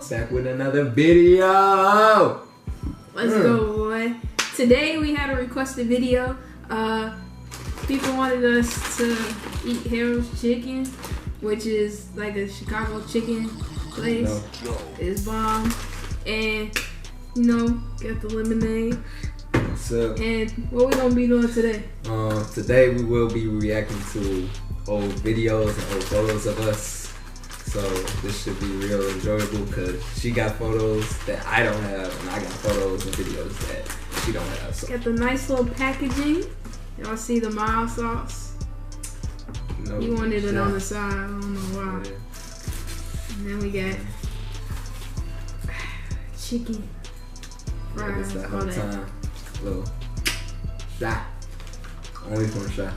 back with another video. Let's go, boy. Today we had a requested video. People wanted us to eat Harold's Chicken, which is like a Chicago chicken place. It's bomb. And, you know, got the lemonade. So, and what we gonna be doing today? Today we will be reacting to old videos and old photos of us. So this should be real enjoyable because she got photos that I don't have, and I got photos and videos that she don't have. So. Got the nice little packaging. Y'all see the mild sauce? No, you wanted it on the side. I don't know why. Yeah. And then we got chicken fries. Yeah, all the time. Little shot. Only from shot.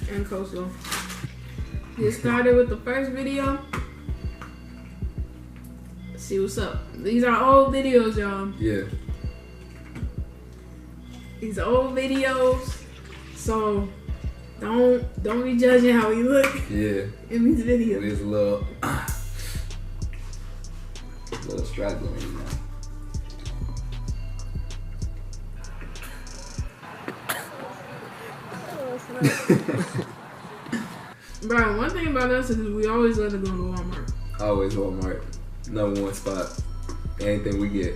And coleslaw. Get started with the first video. Let's see what's up. These are old videos, y'all. Yeah. These are old videos, so don't be judging how we look. Yeah. In these videos. It's a little struggling, you know. Bro, one thing about us is we always let it go to Walmart. Always Walmart. Number one spot. Anything we get.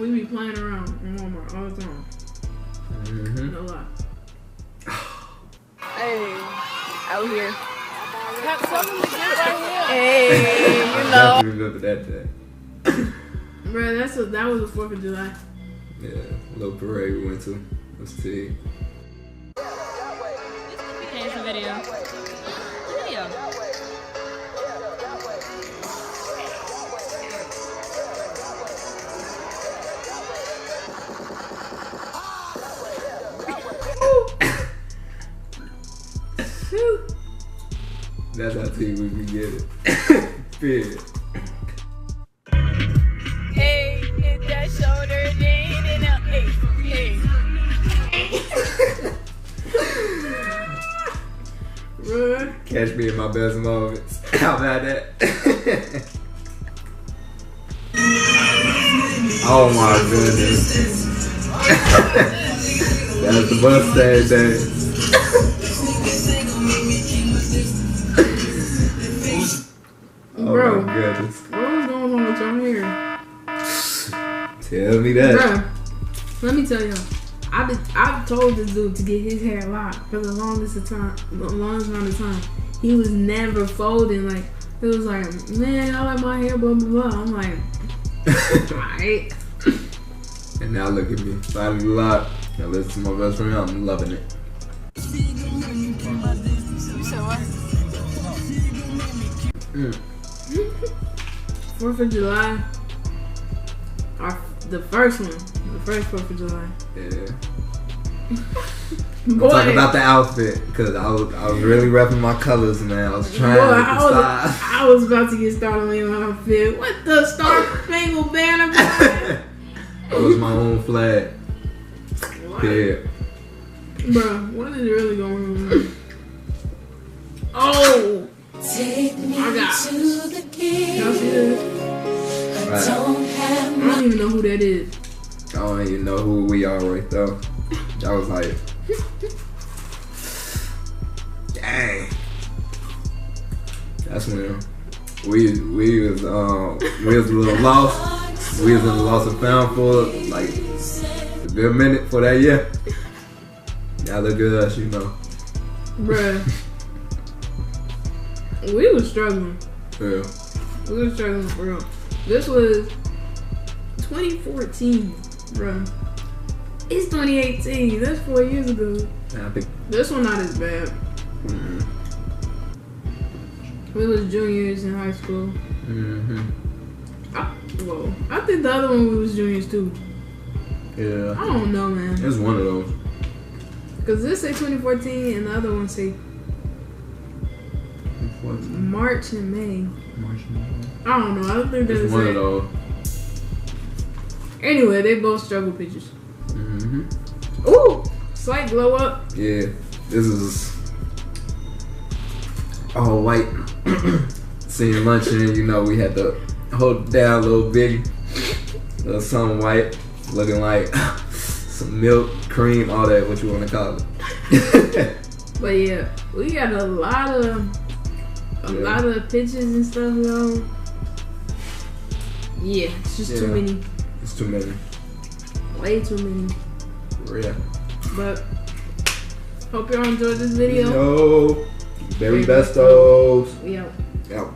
We be playing around in Walmart all the time. No lie. Hey, out here. Have something to get right here. Hey, you know. I remember that day. Bro, that was the 4th of July. Yeah, little parade we went to. Let's see. Here's the video. That's how team we can get it. Period. Hey, hit that shoulder, then and up. Hey, Bruh. Catch me in my best moments. How about that? Oh my goodness. That's the Mustang dance. Oh bro, my goodness. What was going on with your hair? Tell me that. Bruh, let me tell y'all. I've told this dude to get his hair locked for the longest amount of time. He was never folding. Like, it was like, man, I like my hair, blah, blah, blah. I'm like, alright. And now look at me. Finally locked. Now listen to my best friend. I'm loving it. you said what? 4th of July. The first one. The first 4th of July. Yeah. Boy, Talk about the outfit, because I was really repping my colors, man. I was trying to style. I was about to get started on your outfit. What the Star Spangled Banner? That was my own flag. Yeah. Bro, what is really going on? Oh! Take me I got to the king. y'all see this? Right. I don't even know who that is. I don't even know who we are right though. I was like, dang. That's when we was a little lost. We was in the lost and found for like a good minute for that year. Now look at us, you know. Bruh. We was struggling. Yeah. We was struggling for real. This was 2014, bruh. It's 2018. That's 4 years ago. I think This one not as bad. We was juniors in high school. I think the other one we was juniors too. Yeah. I don't know, man. It's one of those. Cause this say 2014 and the other one say March and May. I don't know. I don't think that's It's one of those. Anyway, they both struggle pictures. Ooh, slight glow up. Yeah, this is all white. senior luncheon, you know, we had to hold down a little big, little something white, looking like some milk, cream, all that, what you want to call it. But yeah, we got a lot of pictures and stuff, yo. Yeah, it's just too many. It's too many. Way too many. Yeah. But hope y'all enjoyed this video. Yo, very bestos. We out. Out.